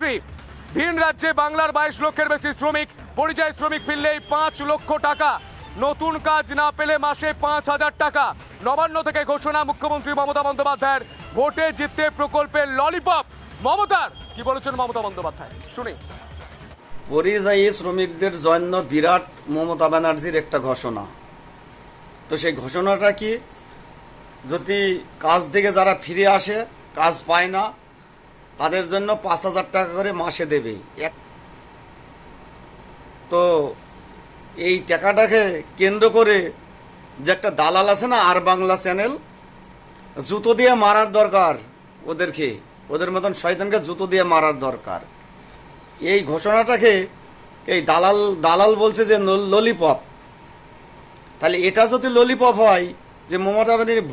ভিন রাজ্যে বাংলার 22 লক্ষের বেশি শ্রমিক, পরিযায়ী শ্রমিক ফিরলেই 5 লক্ষ টাকা, নতুন কাজ না পেলে মাসে 5,000 টাকা। নবান্ন থেকে ঘোষণা মুখ্যমন্ত্রী মমতা বন্দ্যোপাধ্যায়ের, ভোটে জিততে প্রকল্পের ললিপপ। মমতার কি বলেছেন মমতা বন্দ্যোপাধ্যায়, শুনি। পরিযায়ী শ্রমিকদের জন্য বিরাট মমতা ব্যানার্জির একটা ঘোষণা। তো সেই ঘোষণাটা কি, যদি কাজ থেকে যারা ফিরে আসে, কাজ পায় না, তাদের জন্য 5,000 টাকা করে মাসে দেবে। তো এই টাকাটাকে কেন্দ্র করে যে একটা দালাল আছে না, আর বাংলা চ্যানেল, জুতো দিয়ে মারার দরকার ওদেরকে, ওদের মতন শয়তানকে জুতো দিয়ে মারার দরকার। এই ঘোষণাটাকে এই দালাল বলছে যে ললিপপ। তাহলে এটা যদি ললিপপ হয়, যে মমতা ব্যানার্জি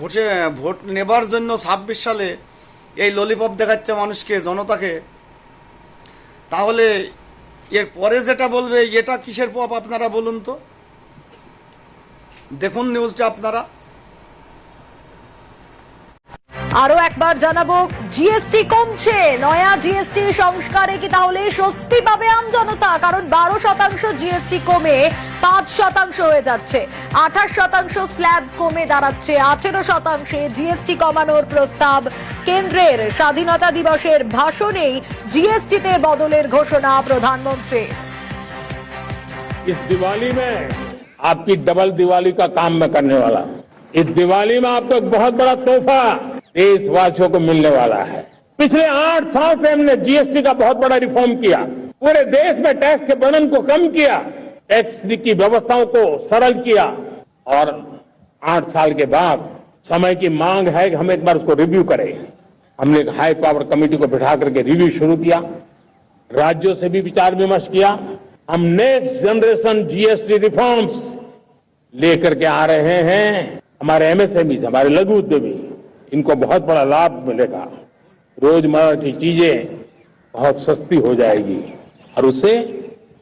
ভোট নেবার জন্য 26 সালে এই ললিপপ দেখাচ্ছে মানুষকে, জনতাকে, তাহলে এর পরে যেটা বলবে এটা কিসের পপ আপনারা বলুন তো, দেখুন নিউজটা আপনারা। আরো একবার জানাবো, জিএসটি কমছে, নয়া জিএসটি সংস্কারে কি তাহলে স্বস্তি পাবে আমজনতা? কারণ 12% জিএসটি কমে 5% হয়ে যাচ্ছে, 28% স্ল্যাব কমে দাঁড়াচ্ছে 18%। জিএসটি কমানোর প্রস্তাব কেন্দ্রের। স্বাধীনতা দিবসের ভাষণেই জিএসটিতে বদলের ঘোষণা প্রধানমন্ত্রী। इस दिवाली में आपकी डबल दिवाली का काम मैं करने वाला हूं। इस दिवाली में आपको एक बहुत बड़ा तोहफा देशवासियों को मिलने वाला है। पिछले 8 साल से हमने जीएसटी का बहुत बड़ा रिफॉर्म किया, पूरे देश में टैक्स के बर्डन को कम किया, टैक्स की व्यवस्थाओं को सरल किया, और 8 साल के बाद समय की मांग है कि हम एक बार उसको रिव्यू करें। हमने एक हाई पावर कमेटी को बिठा करके रिव्यू शुरू किया, राज्यों से भी विचार विमर्श किया। हम नेक्स्ट जनरेशन जीएसटी रिफॉर्म्स लेकर के आ रहे हैं। हमारे एमएसएमई, हमारे लघु उद्यमी, इनको बहुत बड़ा लाभ मिलेगा। रोजमर्रा की चीजें बहुत सस्ती हो जाएगी और उससे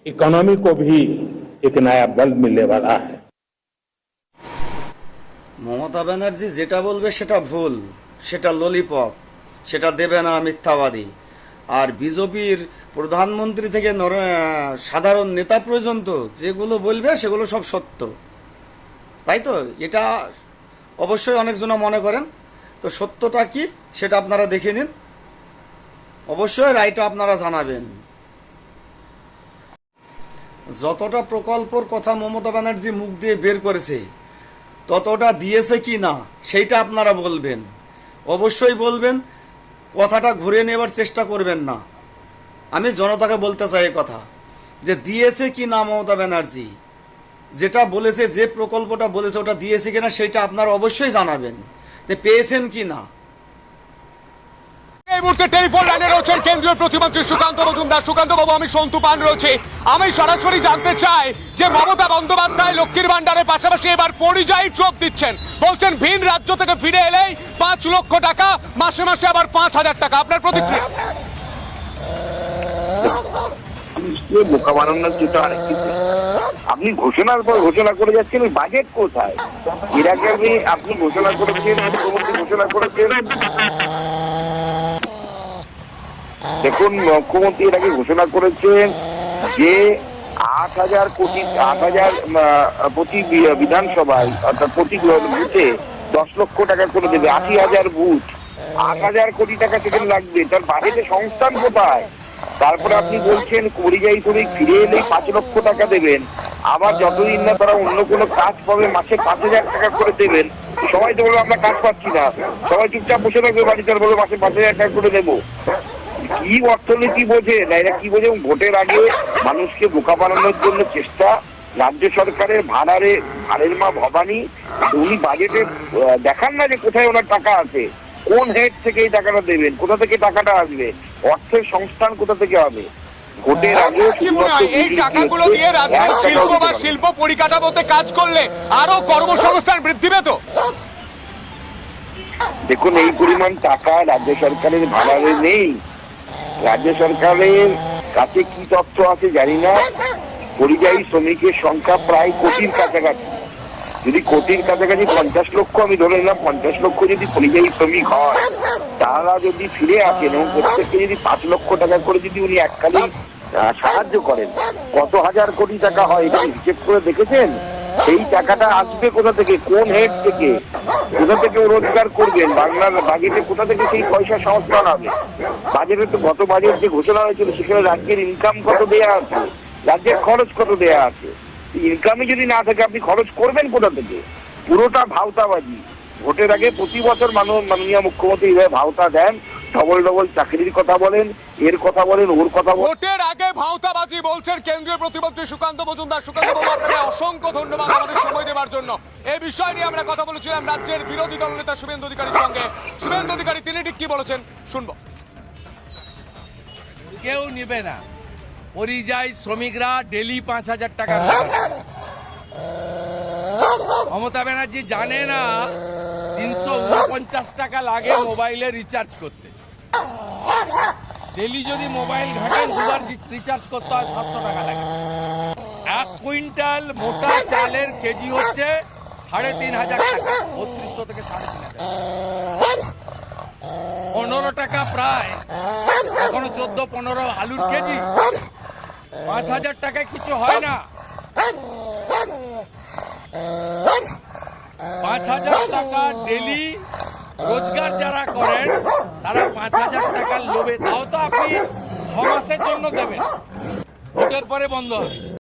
इकोनॉमी को भी एक नया बल मिलने वाला है। মমতা ব্যানার্জি যেটা বলবে সেটা ভুল, সেটা ললিপপ, সেটা দেবে না, মিথ্যাবাদী। আর বিজেপির প্রধানমন্ত্রী থেকে সাধারণ নেতা পর্যন্ত যেগুলো বলবে সেগুলো সব সত্য, তাই তো? এটা অবশ্যই অনেকজনা মনে করেন। তো সত্যটা কি সেটা আপনারা দেখে নিন, অবশ্যই রায়টা আপনারা জানাবেন। যতটা প্রকল্পর কথা মমতা ব্যানার্জি মুখ দিয়ে বের করেছে, ততটা দিয়েছে কি না সেইটা আপনারা বলবেন, অবশ্যই বলবেন। কথাটা ঘুরে নেবার চেষ্টা করবেন না। আমি জনতাকে বলতে চাই এই কথা, যে দিয়েছে কি না মমতা ব্যানার্জি, যেটা বলেছে, যে প্রকল্পটা বলেছে ওটা দিয়েছে কিনা সেটা আপনারা অবশ্যই জানাবেন, যে পেয়েছেন কি না। এই মুহূর্তে টেলিফোন লাইনে রয়েছেন কেন্দ্রীয় প্রতিমন্ত্রী সুকান্ত মজুমদার। সুকান্ত বাবু, আমি সন্তু পান রয়েছে। আমি সরাসরি জানতে চাই যে মমতা বন্দ্যোপাধ্যায় লক্ষ্মীর ভান্ডারের পাশাপাশি এবার পরিযায়ী চোখ দিচ্ছেন, বলছেন ভিন রাজ্য থেকে ফিরে এলেই 5 লক্ষ টাকা, মাসে মাসে আবার 5,000 টাকা। আপনার প্রতিক্রিয়া? বোকা বানানোর যেটা আরেক কিছু, আপনি ঘোষণার পর ঘোষণা করে যাচ্ছেন, বাজেট কোথায়? এর আগে আপনি ঘোষণা করেছেন, মুখ্যমন্ত্রী ঘোষণা করেছেন। দেখুন, মুখ্যমন্ত্রী এর আগে ঘোষণা করেছেন যে 8,000 কোটি, 8,000 প্রতি বিধানসভায়, অর্থাৎ প্রতি বুথে 10 লক্ষ টাকা করে দেবে। 80,000 বুথ, 8,000 কোটি টাকা সেখানে লাগবে। তার বাজেটে সংস্থান কোথায়? তারপরে আপনি বলছেন পরিযায়ী শ্রমিক ফিরে এলেই 5 লক্ষ টাকা দেবেন। আবার যতদিন না তারা অন্য কোনো কাজ পাবে মাসে 5,000 টাকা করে দেবেন। সবাই তো বলবে আমরা কাজ পাচ্ছি না, সবাই চুপচাপ বসে থাকবে বাড়িতে, আর বলবে মাসে 5,000 টাকা করে দেবো। কি অর্থনীতি বোঝে না এরা, কি বোঝে? ভোটের আগে মানুষকে বোকা বানানোর জন্য চেষ্টা। রাজ্য সরকারের ভাড়ের মা ভবানী, উনি বাজেটে দেখান না যে কোথায় ওনার টাকা আছে, কোন হেড থেকে এই টাকাটা দেবেন, কোথা থেকে টাকাটা আসবে, অর্থের সংস্থান কোথা থেকে হবে। ভোটের আগে এই টাকাগুলো দিয়ে রাজ্যের শিল্প বা শিল্প পরিকাঠামোতে কাজ করলে আরো কর্মসংস্থান বৃদ্ধি পেত। দেখুন, এই পরিমাণ টাকা রাজ্য সরকারের ভাড়ারে নেই। রাজ্য সরকারের কাছে কি তথ্য আছে জানি না, পরিযায়ী শ্রমিকের সংখ্যা প্রায় কোটির কাছাকাছি। যদি কোটির কাছাকাছি 50 লক্ষ, আমি ধরে নিলাম 50 লক্ষ যদি পরিযায়ী শ্রমিক হয়, তারা যদি ফিরে আসেন এবং প্রত্যেককে যদি 5 লক্ষ টাকা করে যদি উনি এককালীন সাহায্য করেন, কত হাজার কোটি টাকা হয় এটা হিসেব করে দেখেছেন? সেই টাকাটা আসবে কোথা থেকে, কোন হেড থেকে, কোথা থেকে ও রোজগার করবেন? বাংলার বাজেটে কোথা থেকে সেই পয়সা সংস্থান হবে? বাজেটে তো গত বাজেট যে ঘোষণা হয়েছিল সেখানে রাজ্যের ইনকাম কত দেয়া আছে, রাজ্যের খরচ কত দেয়া আছে। ইনকামই যদি না থাকে আপনি খরচ করবেন কোথা থেকে? পুরোটা ভাওতাবাজি। ভোটের আগে প্রতি বছর মাননীয় মুখ্যমন্ত্রী এইভাবে ভাওতা দেন, ডবল ডবল চাকরির কথা বলেন, এর কথা বলেন, ওর কথা বলেন। ভোটের আগে ভাওতাবাজি বলছেন কেন্দ্রীয় প্রতিমন্ত্রী সুকান্ত মজুমদার। সুকান্ত বাবু, আপনাকে অসংখ্য ধন্যবাদ আমাদের সময় দেওয়ার জন্য। এই বিষয় নিয়ে আমরা কথা বলেছিলাম রাজ্যের বিরোধী দলনেতা শুভেন্দু অধিকারীর সঙ্গে। শুভেন্দু অধিকারী তিনি ঠিক কি বলেছেন শুনবো। কেউ নেবে না, পরিযায়ী শ্রমিকরা ডেলি 5,000 টাকা। মমতা ব্যানার্জি জানে না 349 টাকা লাগে মোবাইলে রিচার্জ করতে। ডেলি যদি মোবাইল ঘাটেন দুবার রিচার্জ করতে হয় 700 টাকা লাগে। 1 কুইন্টাল মোটা চালের কেজি হচ্ছে 3,500 টাকা, 3200 থেকে 3,500। 15 টাকা প্রায়, এখনো 14-15 আলুর কেজি। 5,000 টাকায় কিছু হয় না। 5,000 টাকা ডেলি রোজগার যারা করেন তারা 5,000 টাকার লোভে, তাও তো আপনি 6 মাসের জন্য দেবেন, ভোটের পরে বন্ধ হবে।